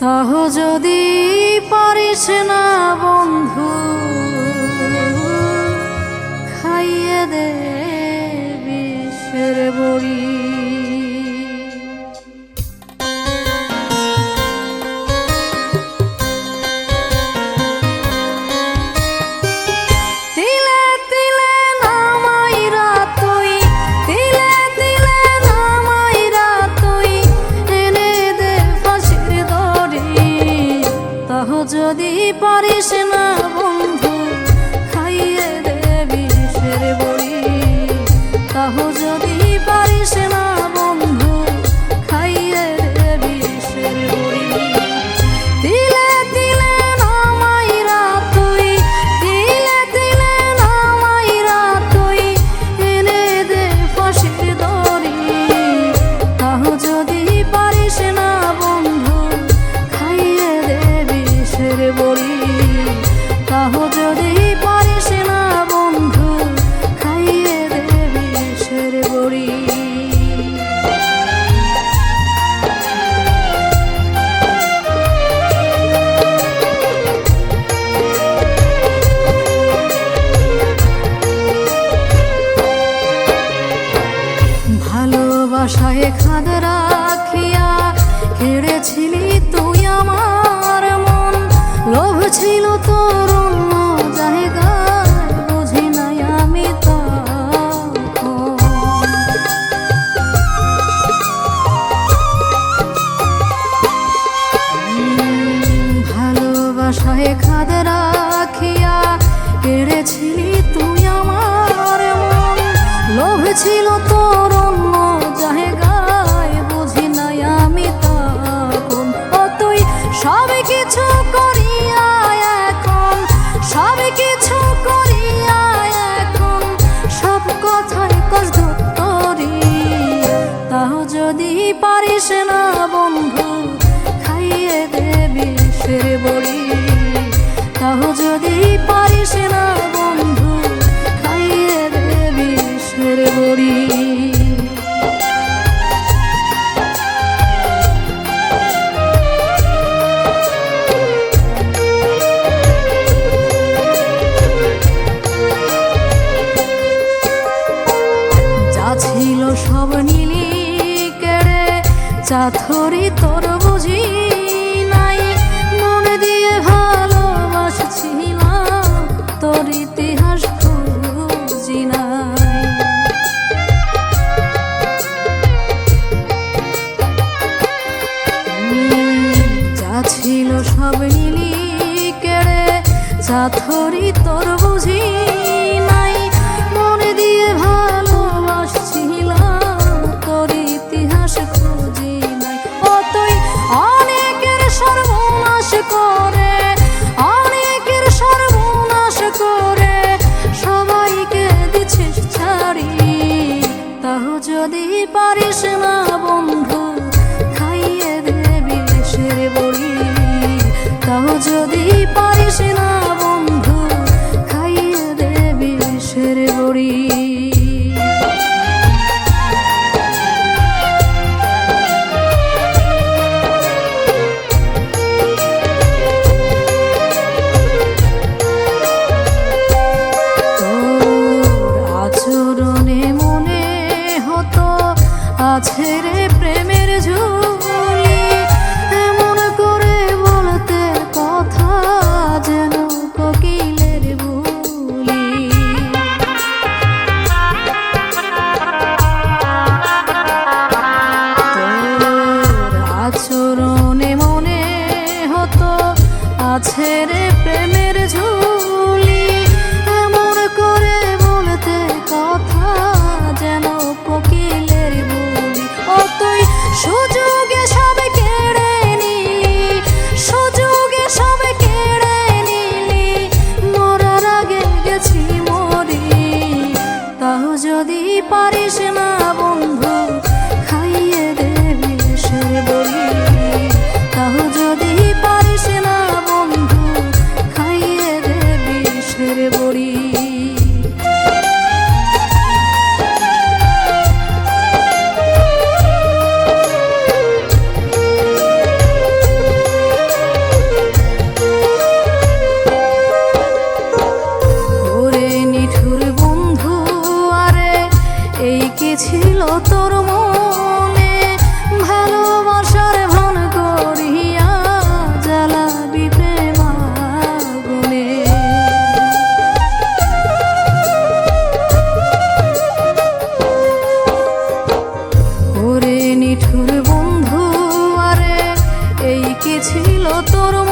তাহ যদি পারিস না বন্ধু খাইয়ে দে বিষের বড়ি। যদি পারিস না বন্ধু খাইয়ে দে বিষের বড়ি, তাহ যদি পারিস না বন্ধু খাইয়ে দে বিষের বড়ি। তিলে তিলে নামাইরা তুই, তিলে তিলে নামাইরা তুই এনে দে ফাঁসির দড়ি, তাহ যদি পারিস না বন্ধু খাইয়ে দে বিষের বড়ি, তাহ যদি পারিস না বন্ধু খাইয়ে দে বিষের বড়ি। ভালোবাসায় খাদ রাখিয়া কেড়েছিলি তুই আমার মন, লোভ ছিল তোর অন্য জায়গায় বুঝি নাই আমি তখন। ভালোবাসায় খাদ রাখিয়া কেড়েছিলি তুই আমার মন, লোভ ছিল তোর অন্য জায়গায় বুঝি নাই আমি তখন। ও তুই সব কিছু করিয়া এখন, সব কিছু করিয়া এখন সব কথার কষ্ট করি, তাহ যদি পারিস না বন্ধু খাইয়ে দে বিষের বড়ি, তাহ যদি পারিস না বন্ধু খাইয়ে দে বিষের বড়ি। ছিল সব নীলি কেড়ে চাথরি তোর বুঝি নাই, মন দিয়ে ভালোবাসছিলাম তোর ইতিহাস খুঁজি নাই। যা ছিল সব নীলি কেড়ে চাথরি তোর বুঝি নাই, মন দিয়ে ভালোবাসছিলাম তোর ইতিহাস খুঁজি নাই। ও তুই অনেকের সর্বনাশ করে, অনেকের সর্বনাশ করে সবাইকে দিছিস ছাড়ি, তাহ যদি পারিস না বন্ধু খাইয়ে দে বিষের বড়ি, তাহ যদি পারিস না বন্ধু খাইয়ে দে বিষের বড়ি। আছে রে প্রেমের ঝুলি, এমন করে বলতে কথা যেন কোকিলের বুলি। তোর আচরণে মনে হতো আছে রে প্রেমের ঝুলি, এমন করে বলতে কথা যেন কোকিলের বুলি। ও তুই সুযোগে সব কেড়ে নিলি, সুযোগে সব কেড়ে নিলি, মরার আগে গেছি মরি, তাহ যদি পারিস না বন্ধু খাইয়ে দে বিষের বড়ি, তাহ যদি পারিস না বন্ধু খাইয়ে তোর